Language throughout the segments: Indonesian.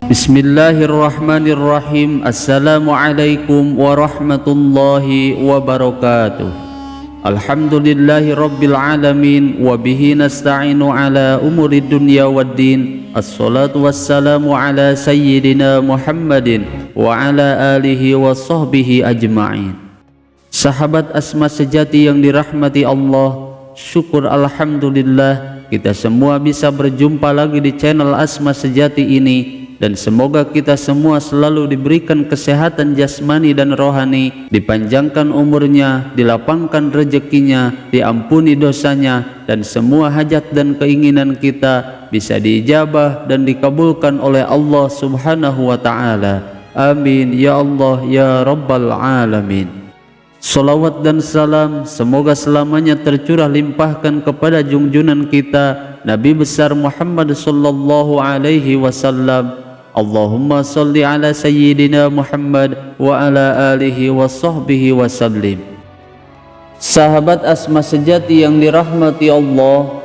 Bismillahirrahmanirrahim. Assalamualaikum warahmatullahi wabarakatuh. Alhamdulillahi rabbil alamin. Wabihi nasta'inu ala umuri dunya waddin. Assalatu wassalamu ala sayyidina Muhammadin wa ala alihi wa sahbihi ajma'in. Sahabat Asma sejati yang dirahmati Allah, syukur alhamdulillah kita semua bisa berjumpa lagi di channel Asma Sejati ini. Dan semoga kita semua selalu diberikan kesehatan jasmani dan rohani, dipanjangkan umurnya, dilapangkan rezekinya, diampuni dosanya, dan semua hajat dan keinginan kita bisa diijabah dan dikabulkan oleh Allah Subhanahu wa Ta'ala. Amin ya Allah ya Rabbal Alamin. Salawat dan salam semoga selamanya tercurah limpahkan kepada junjunan kita Nabi besar Muhammad sallallahu alaihi wasallam. Allahumma salli ala sayyidina Muhammad wa ala alihi wa sahbihi wa sallim. Sahabat Asma sejati yang dirahmati Allah,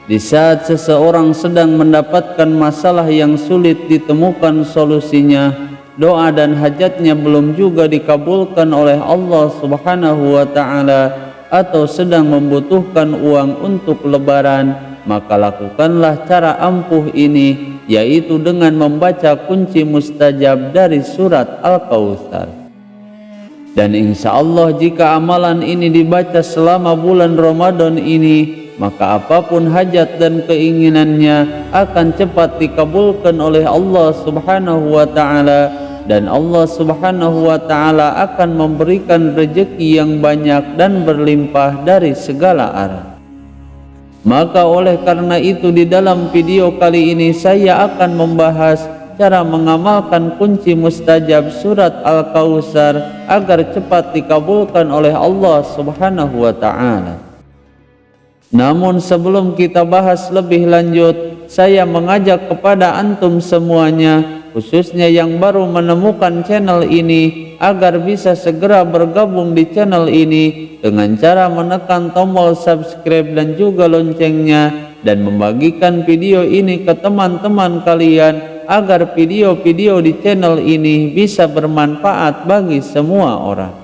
di saat seseorang sedang mendapatkan masalah yang sulit ditemukan solusinya, doa dan hajatnya belum juga dikabulkan oleh Allah Subhanahu wa Ta'ala, atau sedang membutuhkan uang untuk lebaran, maka lakukanlah cara ampuh ini, yaitu dengan membaca kunci mustajab dari surat Al-Kautsar. Dan insya Allah jika amalan ini dibaca selama bulan Ramadan ini, maka apapun hajat dan keinginannya akan cepat dikabulkan oleh Allah Subhanahu wa Ta'ala, dan Allah Subhanahu wa Ta'ala akan memberikan rezeki yang banyak dan berlimpah dari segala arah. Maka oleh karena itu di dalam video kali ini saya akan membahas cara mengamalkan kunci mustajab surat Al-Kautsar agar cepat dikabulkan oleh Allah Subhanahu wa Ta'ala. Namun sebelum kita bahas lebih lanjut, saya mengajak kepada antum semuanya, khususnya yang baru menemukan channel ini, agar bisa segera bergabung di channel ini dengan cara menekan tombol subscribe dan juga loncengnya, dan membagikan video ini ke teman-teman kalian agar video-video di channel ini bisa bermanfaat bagi semua orang.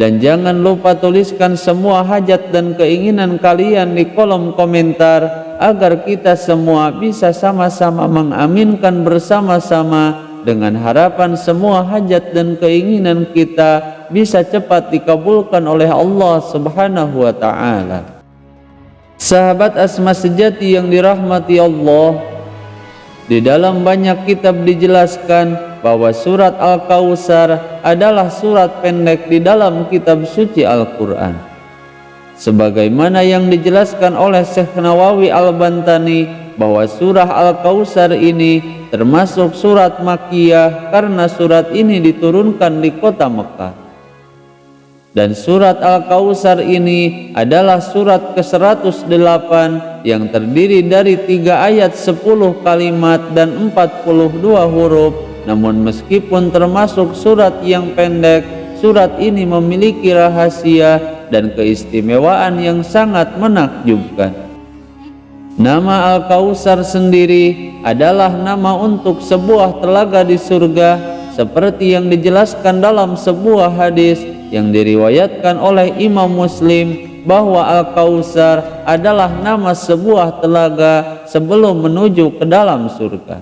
Dan jangan lupa tuliskan semua hajat dan keinginan kalian di kolom komentar agar kita semua bisa sama-sama mengaminkan bersama-sama, dengan harapan semua hajat dan keinginan kita bisa cepat dikabulkan oleh Allah Subhanahu wa Ta'ala. Sahabat Asma sejati yang dirahmati Allah, di dalam banyak kitab dijelaskan bahwa surat Al-Kautsar adalah surat pendek di dalam kitab suci Al-Quran. Sebagaimana yang dijelaskan oleh Syekh Nawawi Al-Bantani bahwa surah Al-Kautsar ini termasuk surat Makkiyah karena surat ini diturunkan di kota Mekah. Dan surat Al-Kautsar ini adalah surat ke-108 yang terdiri dari 3 ayat 10 kalimat dan 42 huruf. Namun meskipun termasuk surat yang pendek, surat ini memiliki rahasia dan keistimewaan yang sangat menakjubkan. Nama Al-Kautsar sendiri adalah nama untuk sebuah telaga di surga, seperti yang dijelaskan dalam sebuah hadis yang diriwayatkan oleh Imam Muslim bahwa Al-Kautsar adalah nama sebuah telaga sebelum menuju ke dalam surga.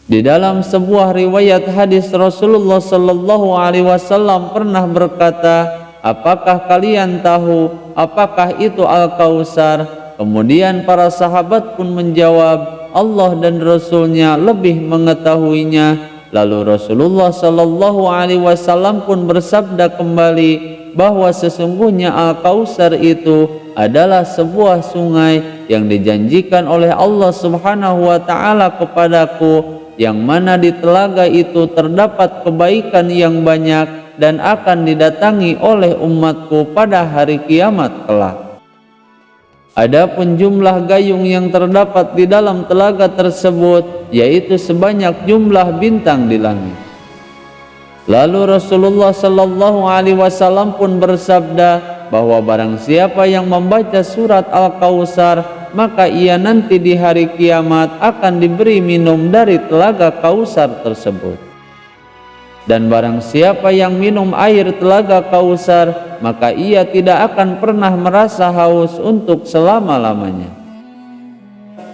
Di dalam sebuah riwayat hadis Rasulullah sallallahu alaihi wasallam pernah berkata, "Apakah kalian tahu apakah itu Al-Kautsar?" Kemudian para sahabat pun menjawab, Allah dan Rasulnya lebih mengetahuinya. Lalu Rasulullah sallallahu alaihi wasallam pun bersabda kembali bahwa sesungguhnya Al-Kautsar itu adalah sebuah sungai yang dijanjikan oleh Allah Subhanahu wa Ta'ala kepadaku, yang mana di telaga itu terdapat kebaikan yang banyak dan akan didatangi oleh umatku pada hari kiamat kelak. Adapun jumlah gayung yang terdapat di dalam telaga tersebut yaitu sebanyak jumlah bintang di langit. Lalu Rasulullah sallallahu alaihi wasallam pun bersabda bahwa barang siapa yang membaca surat Al-Kautsar, maka ia nanti di hari kiamat akan diberi minum dari telaga Kautsar tersebut. Dan barang siapa yang minum air telaga Kautsar, maka ia tidak akan pernah merasa haus untuk selama-lamanya.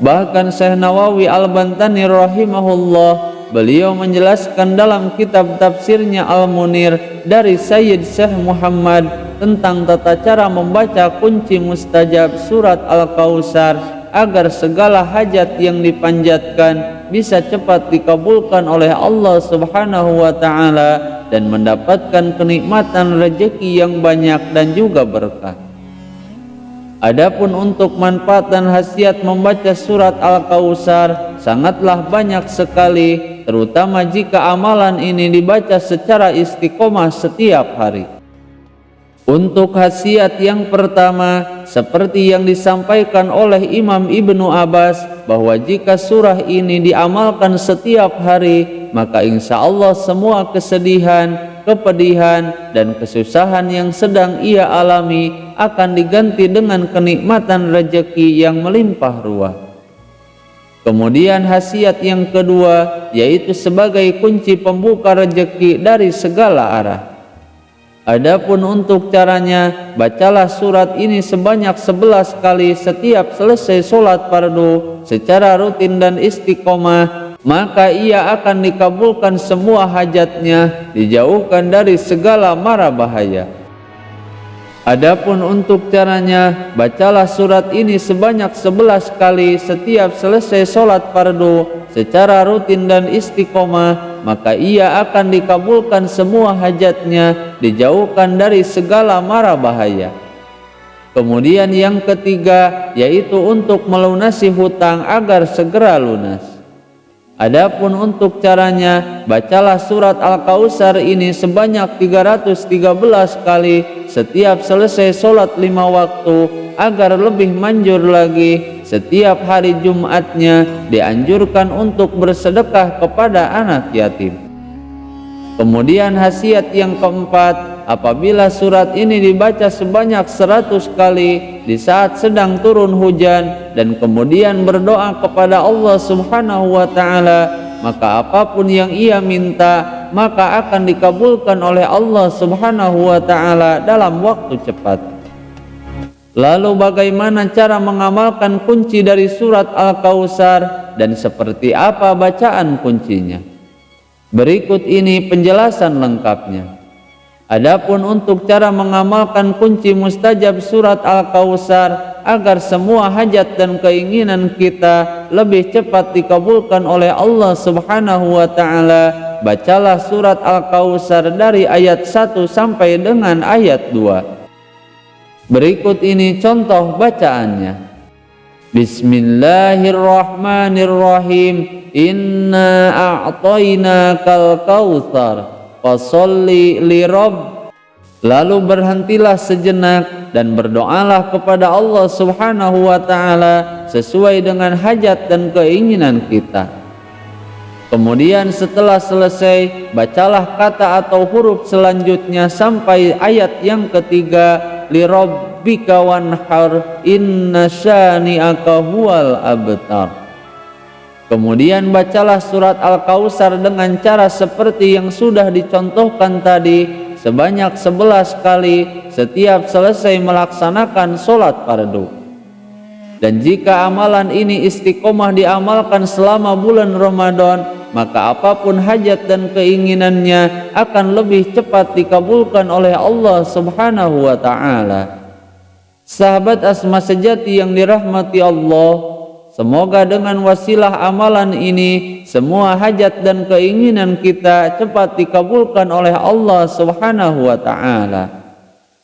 Bahkan Syekh Nawawi Al-Bantani rahimahullah, beliau menjelaskan dalam kitab tafsirnya Al-Munir dari Sayyid Syekh Muhammad tentang tata cara membaca kunci mustajab surat Al-Kautsar agar segala hajat yang dipanjatkan bisa cepat dikabulkan oleh Allah Subhanahu wa taala dan mendapatkan kenikmatan rezeki yang banyak dan juga berkah. Adapun untuk manfaat dan khasiat membaca surat Al-Kautsar sangatlah banyak sekali, terutama jika amalan ini dibaca secara istiqomah setiap hari. Untuk khasiat yang pertama, seperti yang disampaikan oleh Imam Ibnu Abbas, bahwa jika surah ini diamalkan setiap hari, maka insya Allah semua kesedihan, kepedihan, dan kesusahan yang sedang ia alami akan diganti dengan kenikmatan rezeki yang melimpah ruah. Kemudian khasiat yang kedua, yaitu sebagai kunci pembuka rezeki dari segala arah. Adapun untuk caranya, bacalah surat ini sebanyak 11 kali setiap selesai sholat fardu secara rutin dan istiqomah, maka ia akan dikabulkan semua hajatnya, dijauhkan dari segala mara bahaya. Adapun untuk caranya, bacalah surat ini sebanyak 11 kali setiap selesai sholat fardu secara rutin dan istiqomah, maka ia akan dikabulkan semua hajatnya, dijauhkan dari segala mara bahaya. Kemudian yang ketiga, yaitu untuk melunasi hutang agar segera lunas. Adapun untuk caranya, bacalah surat Al-Kautsar ini sebanyak 313 kali setiap selesai sholat 5 waktu, agar lebih manjur lagi setiap hari Jumatnya dianjurkan untuk bersedekah kepada anak yatim. Kemudian khasiat yang keempat, apabila surat ini dibaca sebanyak 100 kali di saat sedang turun hujan dan kemudian berdoa kepada Allah Subhanahu wa taala, maka apapun yang ia minta maka akan dikabulkan oleh Allah Subhanahu wa taala dalam waktu cepat. Lalu bagaimana cara mengamalkan kunci dari surat Al-Kautsar dan seperti apa bacaan kuncinya? Berikut ini penjelasan lengkapnya. Adapun untuk cara mengamalkan kunci mustajab surat Al-Kautsar agar semua hajat dan keinginan kita lebih cepat dikabulkan oleh Allah Subhanahu wa taala, bacalah surat Al-Kautsar dari ayat 1 sampai dengan ayat 2. Berikut ini contoh bacaannya. Bismillahirrahmanirrahim. Inna a'tainakal kautsar fasholli lirabb. Lalu berhentilah sejenak dan berdoalah kepada Allah Subhanahu wa taala sesuai dengan hajat dan keinginan kita. Kemudian setelah selesai, bacalah kata atau huruf selanjutnya sampai ayat yang ketiga, lirabbika wanhar inna syani'aka huwal abtar. Kemudian bacalah surat Al-Kautsar dengan cara seperti yang sudah dicontohkan tadi sebanyak 11 kali setiap selesai melaksanakan sholat fardu. Dan jika amalan ini istiqomah diamalkan selama bulan Ramadan, maka apapun hajat dan keinginannya akan lebih cepat dikabulkan oleh Allah Subhanahu wa taala. Sahabat Asma sejati yang dirahmati Allah, semoga dengan wasilah amalan ini semua hajat dan keinginan kita cepat dikabulkan oleh Allah Subhanahu wa taala.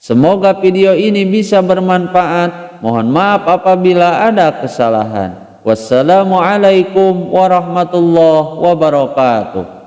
Semoga video ini bisa bermanfaat. Mohon maaf apabila ada kesalahan. Wassalamualaikum warahmatullahi wabarakatuh.